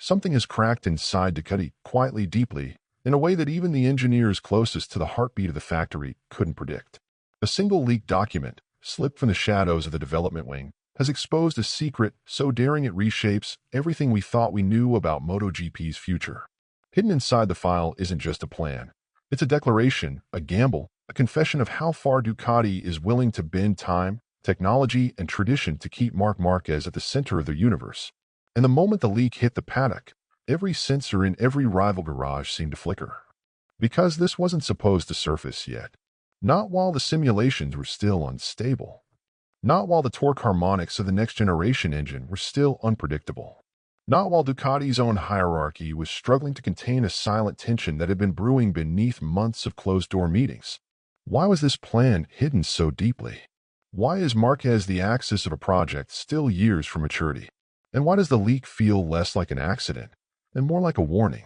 something has cracked inside Ducati quietly, deeply, in a way that even the engineers closest to the heartbeat of the factory couldn't predict. A single leaked document, slipped from the shadows of the development wing, has exposed a secret so daring it reshapes everything we thought we knew about MotoGP's future. Hidden inside the file isn't just a plan. It's a declaration, a gamble, a confession of how far Ducati is willing to bend time, technology, and tradition to keep Marc Márquez at the center of their universe. And the moment the leak hit the paddock, every sensor in every rival garage seemed to flicker. Because this wasn't supposed to surface yet. Not while the simulations were still unstable. Not while the torque harmonics of the next-generation engine were still unpredictable. Not while Ducati's own hierarchy was struggling to contain a silent tension that had been brewing beneath months of closed-door meetings. Why was this plan hidden so deeply? Why is Marquez the axis of a project still years from maturity? And why does the leak feel less like an accident and more like a warning?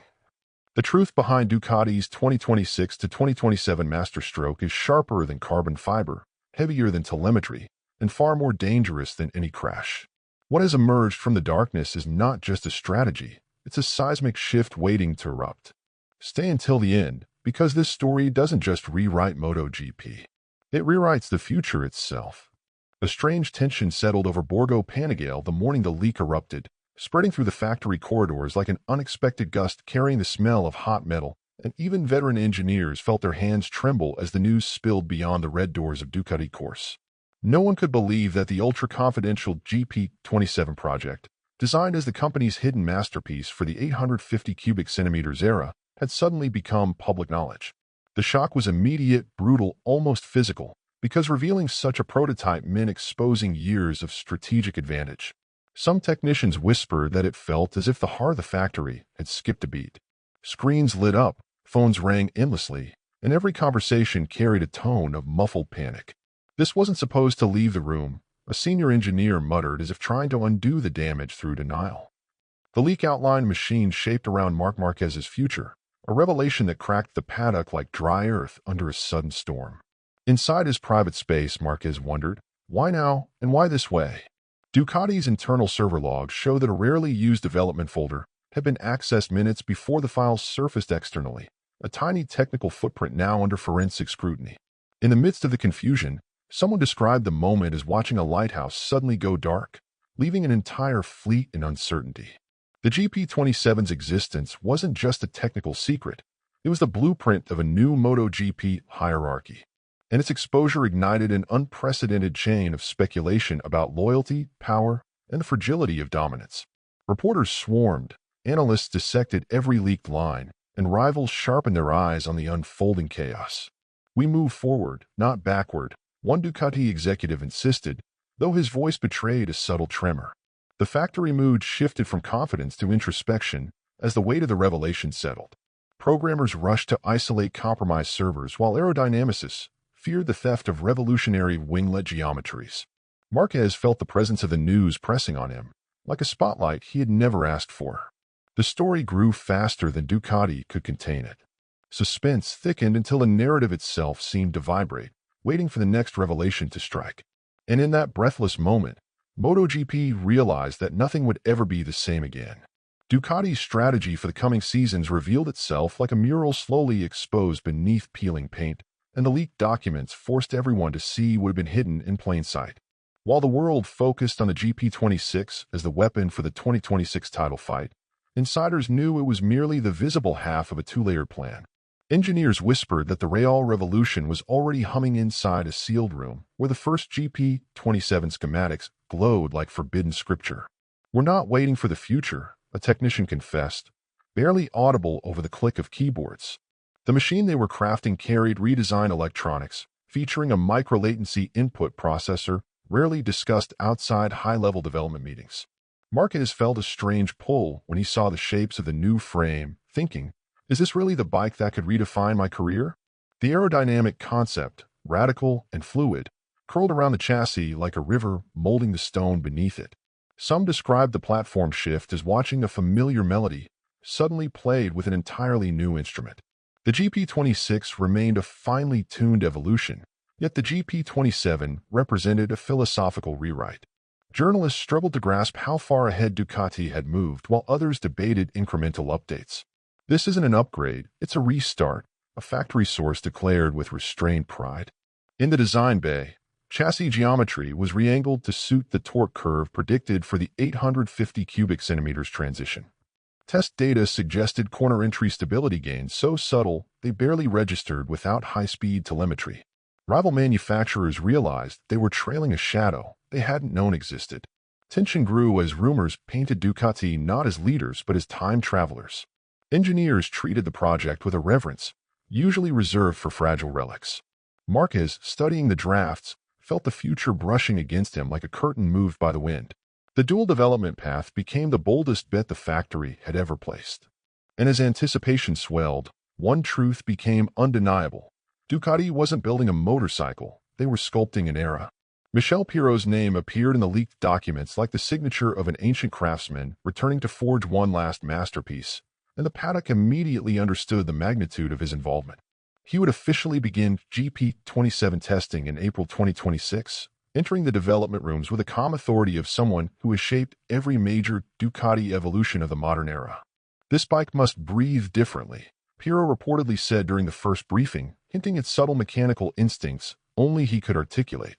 The truth behind Ducati's 2026 to 2027 masterstroke is sharper than carbon fiber, heavier than telemetry, and far more dangerous than any crash. What has emerged from the darkness is not just a strategy, it's a seismic shift waiting to erupt. Stay until the end, because this story doesn't just rewrite MotoGP. It rewrites the future itself. A strange tension settled over Borgo Panigale the morning the leak erupted, spreading through the factory corridors like an unexpected gust carrying the smell of hot metal, and even veteran engineers felt their hands tremble as the news spilled beyond the red doors of Ducati course. No one could believe that the ultra-confidential GP27 project, designed as the company's hidden masterpiece for the 850 cubic centimeters era, had suddenly become public knowledge. The shock was immediate, brutal, almost physical, because revealing such a prototype meant exposing years of strategic advantage. Some technicians whispered that it felt as if the heart of the factory had skipped a beat. Screens lit up, phones rang endlessly, and every conversation carried a tone of muffled panic. This wasn't supposed to leave the room, a senior engineer muttered as if trying to undo the damage through denial. The leak outlined machine shaped around Marc Márquez's future, a revelation that cracked the paddock like dry earth under a sudden storm. Inside his private space, Marquez wondered, why now and why this way? Ducati's internal server logs show that a rarely used development folder had been accessed minutes before the files surfaced externally, a tiny technical footprint now under forensic scrutiny. In the midst of the confusion, someone described the moment as watching a lighthouse suddenly go dark, leaving an entire fleet in uncertainty. The GP27's existence wasn't just a technical secret, it was the blueprint of a new MotoGP hierarchy. And its exposure ignited an unprecedented chain of speculation about loyalty, power, and the fragility of dominance. Reporters swarmed, analysts dissected every leaked line, and rivals sharpened their eyes on the unfolding chaos. We move forward, not backward, one Ducati executive insisted, though his voice betrayed a subtle tremor. The factory mood shifted from confidence to introspection as the weight of the revelation settled. Programmers rushed to isolate compromised servers while aerodynamicists feared the theft of revolutionary winglet geometries. Marquez felt the presence of the news pressing on him, like a spotlight he had never asked for. The story grew faster than Ducati could contain it. Suspense thickened until the narrative itself seemed to vibrate, waiting for the next revelation to strike. And in that breathless moment, MotoGP realized that nothing would ever be the same again. Ducati's strategy for the coming seasons revealed itself like a mural slowly exposed beneath peeling paint, and the leaked documents forced everyone to see what had been hidden in plain sight. While the world focused on the GP26 as the weapon for the 2026 title fight, insiders knew it was merely the visible half of a two-layered plan. Engineers whispered that the Real Revolution was already humming inside a sealed room where the first GP27 schematics glowed like forbidden scripture. "We're not waiting for the future," a technician confessed, barely audible over the click of keyboards. The machine they were crafting carried redesigned electronics, featuring a micro-latency input processor rarely discussed outside high-level development meetings. Marquez felt a strange pull when he saw the shapes of the new frame, thinking, is this really the bike that could redefine my career? The aerodynamic concept, radical and fluid, curled around the chassis like a river molding the stone beneath it. Some described the platform shift as watching a familiar melody suddenly played with an entirely new instrument. The GP26 remained a finely tuned evolution, yet the GP27 represented a philosophical rewrite. Journalists struggled to grasp how far ahead Ducati had moved, while others debated incremental updates. "This isn't an upgrade, it's a restart," a factory source declared with restrained pride. In the design bay, chassis geometry was re-angled to suit the torque curve predicted for the 850 cubic centimeters transition. Test data suggested corner entry stability gains so subtle they barely registered without high-speed telemetry. Rival manufacturers realized they were trailing a shadow they hadn't known existed. Tension grew as rumors painted Ducati not as leaders but as time travelers. Engineers treated the project with a reverence usually reserved for fragile relics. Marquez, studying the drafts, felt the future brushing against him like a curtain moved by the wind. The dual development path became the boldest bet the factory had ever placed. And as anticipation swelled, one truth became undeniable. Ducati wasn't building a motorcycle, they were sculpting an era. Michel Pirot's name appeared in the leaked documents like the signature of an ancient craftsman returning to forge one last masterpiece, and the paddock immediately understood the magnitude of his involvement. He would officially begin GP27 testing in April 2026, entering the development rooms with the calm authority of someone who has shaped every major Ducati evolution of the modern era. "This bike must breathe differently," Pirot reportedly said during the first briefing, hinting at subtle mechanical instincts only he could articulate.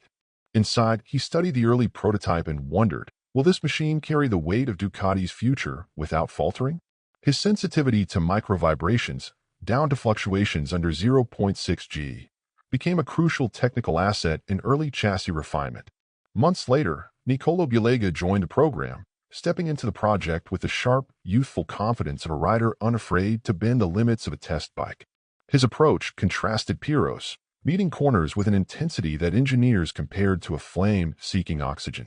Inside, he studied the early prototype and wondered, will this machine carry the weight of Ducati's future without faltering? His sensitivity to micro-vibrations, down to fluctuations under 0.6 G, became a crucial technical asset in early chassis refinement. Months later, Nicolo Bulega joined the program, stepping into the project with the sharp, youthful confidence of a rider unafraid to bend the limits of a test bike. His approach contrasted Pirot's, meeting corners with an intensity that engineers compared to a flame seeking oxygen.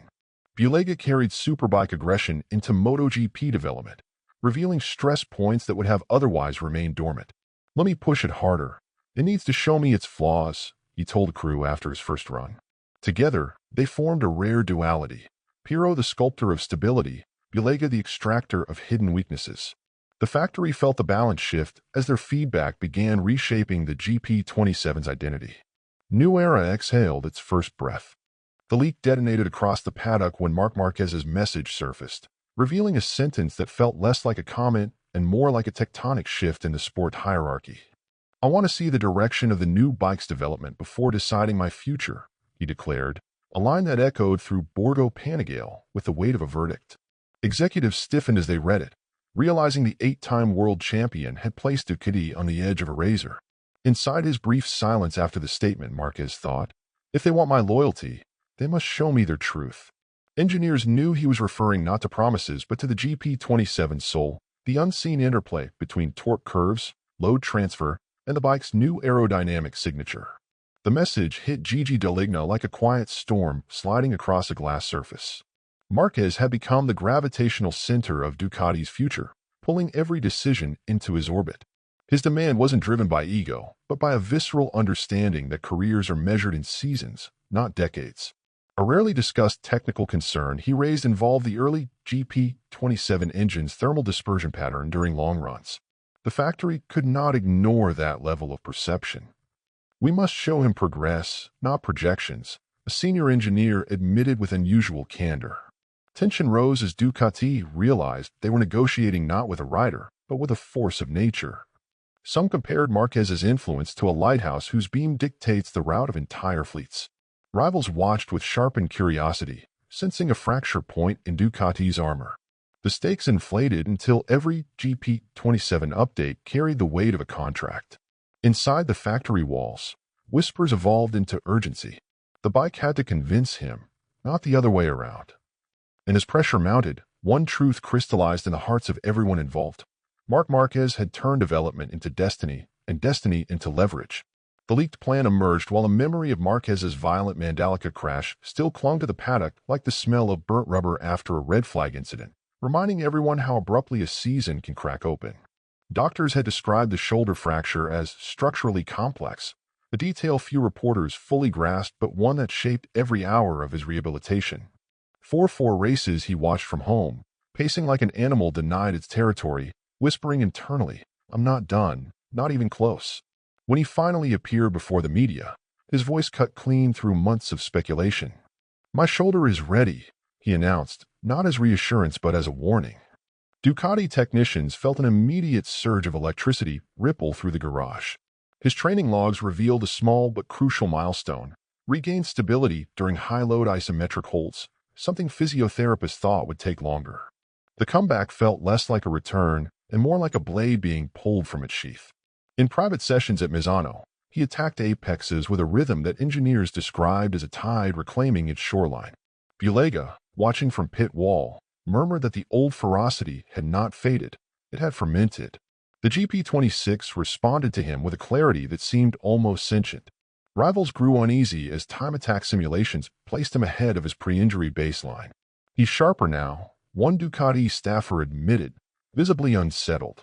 Bulega carried superbike aggression into MotoGP development, revealing stress points that would have otherwise remained dormant. "Let me push it harder. It needs to show me its flaws," he told the crew after his first run. Together, they formed a rare duality. Pirot the sculptor of stability, Bulega the extractor of hidden weaknesses. The factory felt the balance shift as their feedback began reshaping the GP27's identity. New Era exhaled its first breath. The leak detonated across the paddock when Marc Márquez's message surfaced, revealing a sentence that felt less like a comment and more like a tectonic shift in the sport hierarchy. "I want to see the direction of the new bike's development before deciding my future," he declared, a line that echoed through Borgo Panigale with the weight of a verdict. Executives stiffened as they read it, realizing the 8-time world champion had placed Ducati on the edge of a razor. Inside his brief silence after the statement, Marquez thought, "If they want my loyalty, they must show me their truth." Engineers knew he was referring not to promises but to the GP27's soul, the unseen interplay between torque curves, load transfer, and the bike's new aerodynamic signature. The message hit Gigi D'Aligna like a quiet storm sliding across a glass surface. Marquez had become the gravitational center of Ducati's future, pulling every decision into his orbit. His demand wasn't driven by ego, but by a visceral understanding that careers are measured in seasons, not decades. A rarely discussed technical concern he raised involved the early GP27 engine's thermal dispersion pattern during long runs. The factory could not ignore that level of perception. "We must show him progress, not projections," a senior engineer admitted with unusual candor. Tension rose as Ducati realized they were negotiating not with a rider, but with a force of nature. Some compared Marquez's influence to a lighthouse whose beam dictates the route of entire fleets. Rivals watched with sharpened curiosity, sensing a fracture point in Ducati's armor. The stakes inflated until every GP27 update carried the weight of a contract. Inside the factory walls, whispers evolved into urgency. The bike had to convince him, not the other way around. And as pressure mounted, one truth crystallized in the hearts of everyone involved. Marc Márquez had turned development into destiny, and destiny into leverage. The leaked plan emerged while a memory of Marquez's violent Mandalika crash still clung to the paddock like the smell of burnt rubber after a red flag incident, reminding everyone how abruptly a season can crack open. Doctors had described the shoulder fracture as structurally complex, a detail few reporters fully grasped but one that shaped every hour of his rehabilitation. 4 races he watched from home, pacing like an animal denied its territory, whispering internally, "I'm not done, not even close." When he finally appeared before the media, his voice cut clean through months of speculation. "My shoulder is ready. he announced, not as reassurance but as a warning. Ducati technicians felt an immediate surge of electricity ripple through the garage. His training logs revealed a small but crucial milestone: regained stability during high-load isometric holds, something physiotherapists thought would take longer. The comeback felt less like a return and more like a blade being pulled from its sheath. In private sessions at Misano, he attacked apexes with a rhythm that engineers described as a tide reclaiming its shoreline. Bulega, watching from pit wall, murmured that the old ferocity had not faded, it had fermented. The GP26 responded to him with a clarity that seemed almost sentient. Rivals grew uneasy as time attack simulations placed him ahead of his pre-injury baseline. He's sharper now, one Ducati staffer admitted, visibly unsettled.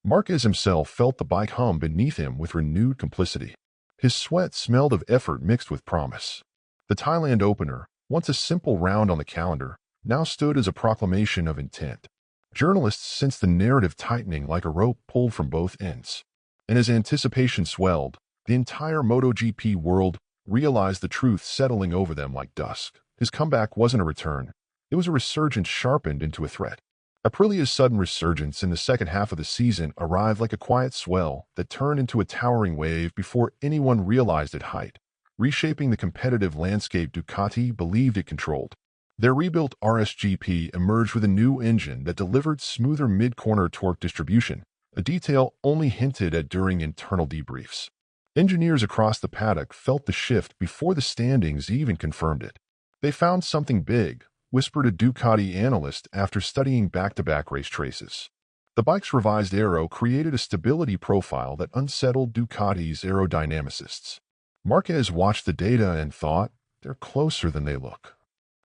Marquez himself felt the bike hum beneath him with renewed complicity. His sweat smelled of effort mixed with promise. The Thailand opener, once a simple round on the calendar, now stood as a proclamation of intent. Journalists sensed the narrative tightening like a rope pulled from both ends. And as anticipation swelled, the entire MotoGP world realized the truth settling over them like dusk. His comeback wasn't a return. It was a resurgence sharpened into a threat. Aprilia's sudden resurgence in the second half of the season arrived like a quiet swell that turned into a towering wave before anyone realized its height, reshaping the competitive landscape Ducati believed it controlled. Their rebuilt RSGP emerged with a new engine that delivered smoother mid-corner torque distribution, a detail only hinted at during internal debriefs. Engineers across the paddock felt the shift before the standings even confirmed it. They found something big, whispered a Ducati analyst after studying back-to-back race traces. The bike's revised aero created a stability profile that unsettled Ducati's aerodynamicists. Marquez watched the data and thought, they're closer than they look.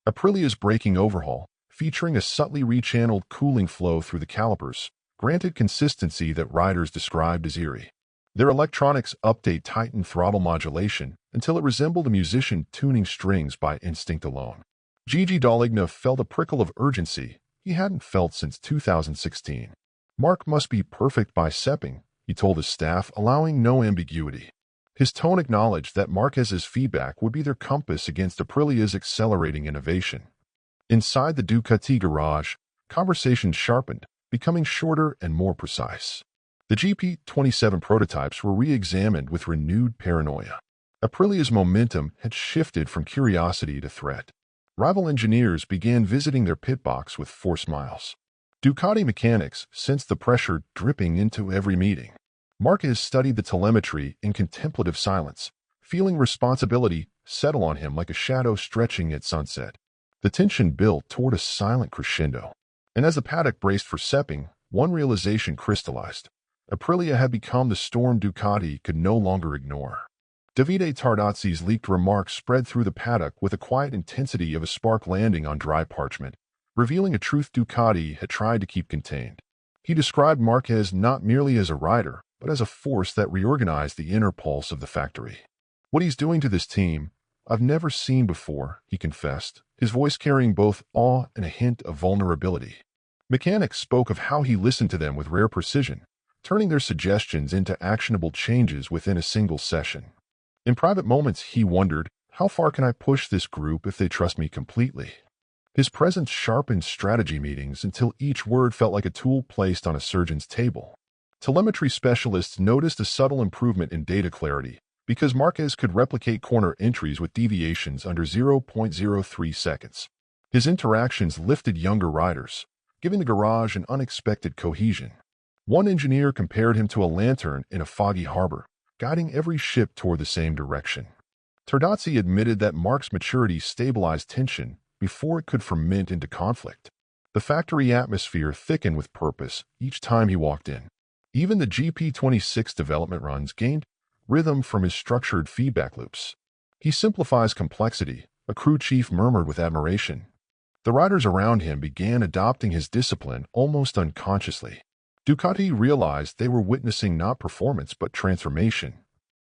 Aprilia's braking overhaul, featuring a subtly rechanneled cooling flow through the calipers, granted consistency that riders described as eerie. Their electronics update tightened throttle modulation until it resembled a musician tuning strings by instinct alone. Gigi Dall'Igna felt a prickle of urgency he hadn't felt since 2016. Marc must be perfect by Sepping, he told his staff, allowing no ambiguity. His tone acknowledged that Marquez's feedback would be their compass against Aprilia's accelerating innovation. Inside the Ducati garage, conversations sharpened, becoming shorter and more precise. The GP27 prototypes were re-examined with renewed paranoia. Aprilia's momentum had shifted from curiosity to threat. Rival engineers began visiting their pit box with forced smiles. Ducati mechanics sensed the pressure dripping into every meeting. Marquez studied the telemetry in contemplative silence, feeling responsibility settle on him like a shadow stretching at sunset. The tension built toward a silent crescendo. And as the paddock braced for Sepping, one realization crystallized. Aprilia had become the storm Ducati could no longer ignore. Davide Tardozzi's leaked remarks spread through the paddock with the quiet intensity of a spark landing on dry parchment, revealing a truth Ducati had tried to keep contained. He described Marquez not merely as a rider, but as a force that reorganized the inner pulse of the factory. What he's doing to this team, I've never seen before, he confessed, his voice carrying both awe and a hint of vulnerability. Mechanics spoke of how he listened to them with rare precision, turning their suggestions into actionable changes within a single session. In private moments, he wondered, how far can I push this group if they trust me completely? His presence sharpened strategy meetings until each word felt like a tool placed on a surgeon's table. Telemetry specialists noticed a subtle improvement in data clarity because Marquez could replicate corner entries with deviations under 0.03 seconds. His interactions lifted younger riders, giving the garage an unexpected cohesion. One engineer compared him to a lantern in a foggy harbor, guiding every ship toward the same direction. Tardozzi admitted that Marc's maturity stabilized tension before it could ferment into conflict. The factory atmosphere thickened with purpose each time he walked in. Even the GP26 development runs gained rhythm from his structured feedback loops. He simplifies complexity, a crew chief murmured with admiration. The riders around him began adopting his discipline almost unconsciously. Ducati realized they were witnessing not performance but transformation.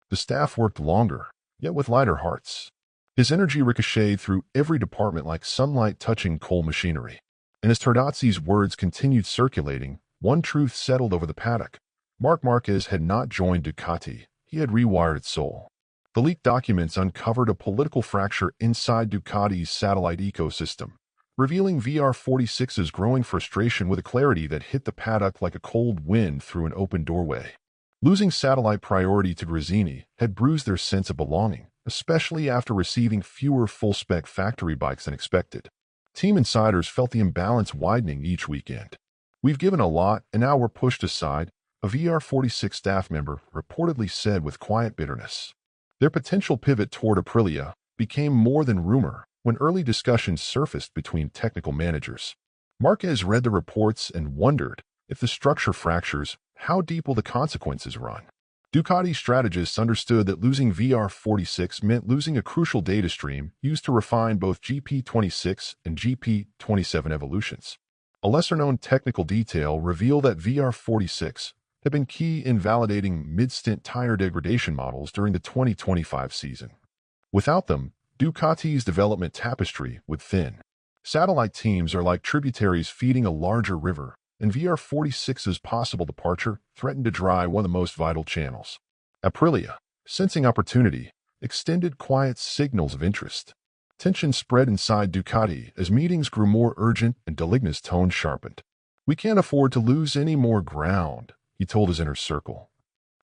The staff worked longer, yet with lighter hearts. His energy ricocheted through every department like sunlight touching coal machinery. And as Tardozzi's words continued circulating, one truth settled over the paddock. Marc Márquez had not joined Ducati, he had rewired its soul. The leaked documents uncovered a political fracture inside Ducati's satellite ecosystem, revealing VR46's growing frustration with a clarity that hit the paddock like a cold wind through an open doorway. Losing satellite priority to Gresini had bruised their sense of belonging, especially after receiving fewer full-spec factory bikes than expected. Team insiders felt the imbalance widening each weekend. "We've given a lot, and now we're pushed aside," a VR46 staff member reportedly said with quiet bitterness. Their potential pivot toward Aprilia became more than rumor when early discussions surfaced between technical managers. Marquez read the reports and wondered, if the structure fractures, how deep will the consequences run? Ducati strategists understood that losing VR46 meant losing a crucial data stream used to refine both GP26 and GP27 evolutions. A lesser-known technical detail revealed that VR46 had been key in validating mid-stint tire degradation models during the 2025 season. Without them, Ducati's development tapestry would thin. Satellite teams are like tributaries feeding a larger river, and VR46's possible departure threatened to dry one of the most vital channels. Aprilia, sensing opportunity, extended quiet signals of interest. Tension spread inside Ducati as meetings grew more urgent and Deligna's tone sharpened. "We can't afford to lose any more ground," he told his inner circle.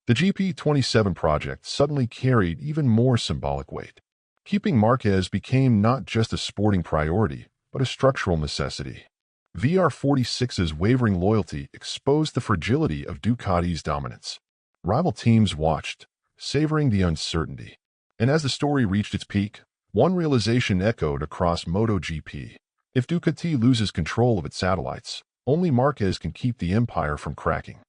The GP27 project suddenly carried even more symbolic weight. Keeping Marquez became not just a sporting priority, but a structural necessity. VR46's wavering loyalty exposed the fragility of Ducati's dominance. Rival teams watched, savoring the uncertainty. And as the story reached its peak, one realization echoed across MotoGP. If Ducati loses control of its satellites, only Marquez can keep the empire from cracking.